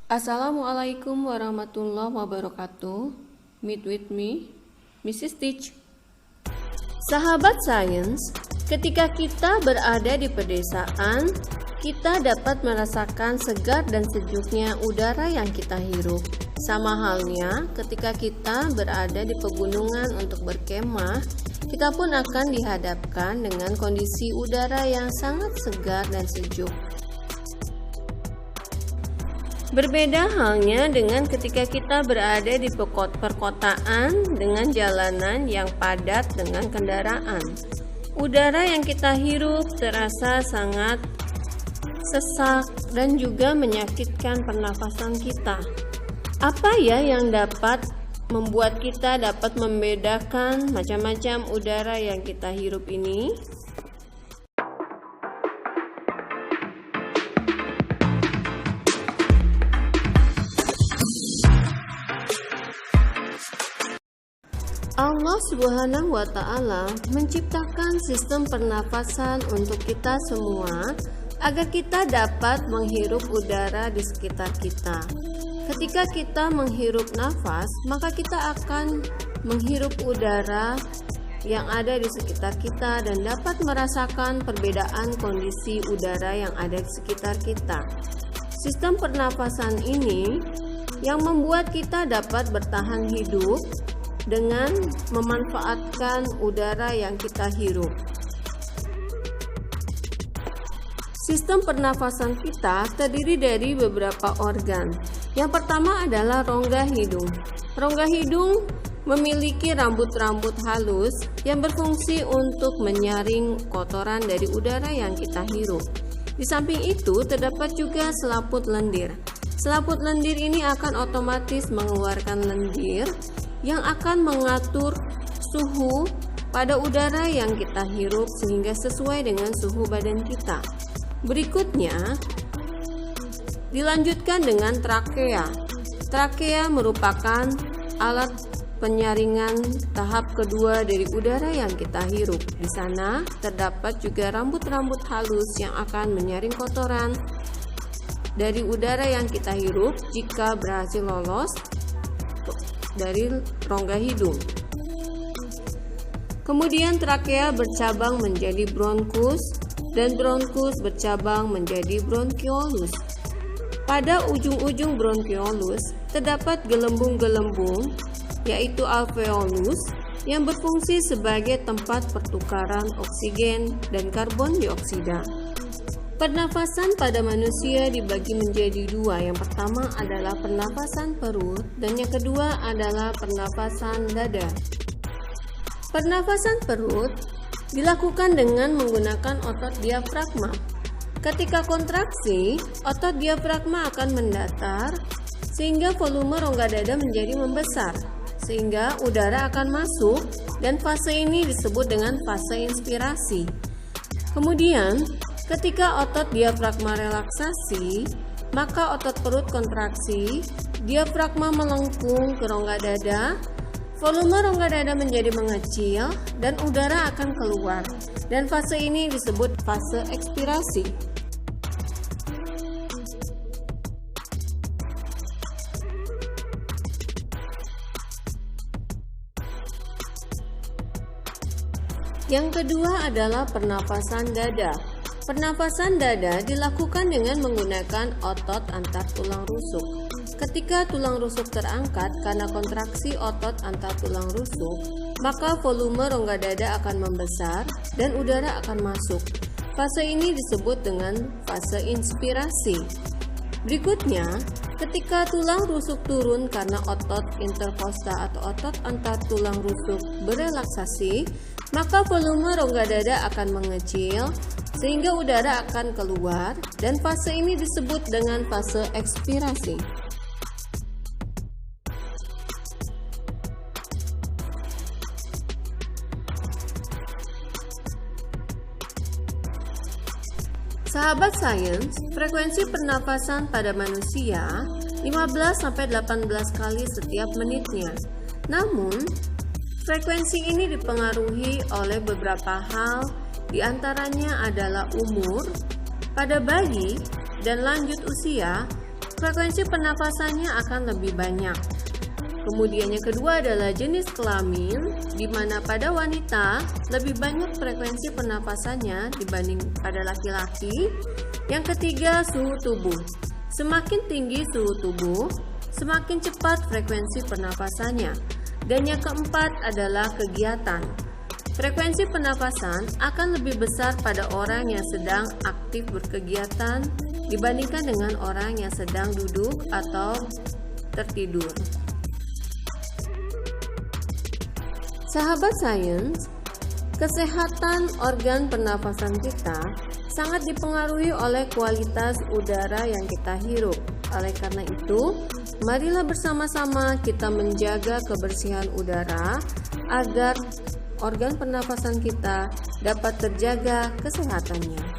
Assalamualaikum warahmatullahi wabarakatuh. Meet with me, Mrs. Teach. Sahabat sains, ketika kita berada di pedesaan, kita dapat merasakan segar dan sejuknya udara yang kita hirup. Sama halnya ketika kita berada di pegunungan untuk berkemah, kita pun akan dihadapkan dengan kondisi udara yang sangat segar dan sejuk. Berbeda halnya dengan ketika kita berada di perkotaan dengan jalanan yang padat dengan kendaraan. Udara yang kita hirup terasa sangat sesak dan juga menyakitkan pernafasan kita. Apa ya yang dapat membuat kita dapat membedakan macam-macam udara yang kita hirup ini? Allah Subhanahu wa Ta'ala menciptakan sistem pernafasan untuk kita semua agar kita dapat menghirup udara di sekitar kita. Ketika kita menghirup nafas, maka kita akan menghirup udara yang ada di sekitar kita dan dapat merasakan perbedaan kondisi udara yang ada di sekitar kita. Sistem pernafasan ini yang membuat kita dapat bertahan hidup dengan memanfaatkan udara yang kita hirup. Sistem pernafasan kita terdiri dari beberapa organ. Yang pertama adalah rongga hidung. Rongga hidung memiliki rambut-rambut halus yang berfungsi untuk menyaring kotoran dari udara yang kita hirup. Di samping itu terdapat juga selaput lendir. Selaput lendir ini akan otomatis mengeluarkan lendir yang akan mengatur suhu pada udara yang kita hirup sehingga sesuai dengan suhu badan kita. Berikutnya, dilanjutkan dengan trakea. Trakea merupakan alat penyaringan tahap kedua dari udara yang kita hirup. Di sana terdapat juga rambut-rambut halus yang akan menyaring kotoran dari udara yang kita hirup jika berhasil lolos dari rongga hidung. Kemudian trakea bercabang menjadi bronkus dan bronkus bercabang menjadi bronkiolus. Pada ujung-ujung bronkiolus terdapat gelembung-gelembung yaitu alveolus yang berfungsi sebagai tempat pertukaran oksigen dan karbon dioksida. Pernafasan pada manusia dibagi menjadi dua. Yang pertama adalah pernafasan perut dan yang kedua adalah pernafasan dada. Pernafasan perut dilakukan dengan menggunakan otot diafragma. Ketika kontraksi, otot diafragma akan mendatar sehingga volume rongga dada menjadi membesar, sehingga udara akan masuk dan fase ini disebut dengan fase inspirasi. Kemudian ketika otot diafragma relaksasi, maka otot perut kontraksi, diafragma melengkung ke rongga dada, volume rongga dada menjadi mengecil dan udara akan keluar. Dan fase ini disebut fase ekspirasi. Yang kedua adalah pernafasan dada. Pernafasan dada dilakukan dengan menggunakan otot antar tulang rusuk. Ketika tulang rusuk terangkat karena kontraksi otot antar tulang rusuk, maka volume rongga dada akan membesar dan udara akan masuk. Fase ini disebut dengan fase inspirasi. Berikutnya, ketika tulang rusuk turun karena otot interkosta atau otot antar tulang rusuk berelaksasi, maka volume rongga dada akan mengecil sehingga udara akan keluar dan fase ini disebut dengan fase ekspirasi. Sahabat sains, frekuensi pernafasan pada manusia 15-18 kali setiap menitnya. Namun, frekuensi ini dipengaruhi oleh beberapa hal. Di antaranya adalah umur, pada bayi dan lanjut usia, frekuensi pernapasannya akan lebih banyak. Kemudian yang kedua adalah jenis kelamin, di mana pada wanita lebih banyak frekuensi pernapasannya dibanding pada laki-laki. Yang ketiga, suhu tubuh. Semakin tinggi suhu tubuh, semakin cepat frekuensi pernapasannya. Dan yang keempat adalah kegiatan. Frekuensi pernapasan akan lebih besar pada orang yang sedang aktif berkegiatan dibandingkan dengan orang yang sedang duduk atau tertidur. Sahabat sains, kesehatan organ pernapasan kita sangat dipengaruhi oleh kualitas udara yang kita hirup. Oleh karena itu, marilah bersama-sama kita menjaga kebersihan udara agar organ pernapasan kita dapat terjaga kesehatannya.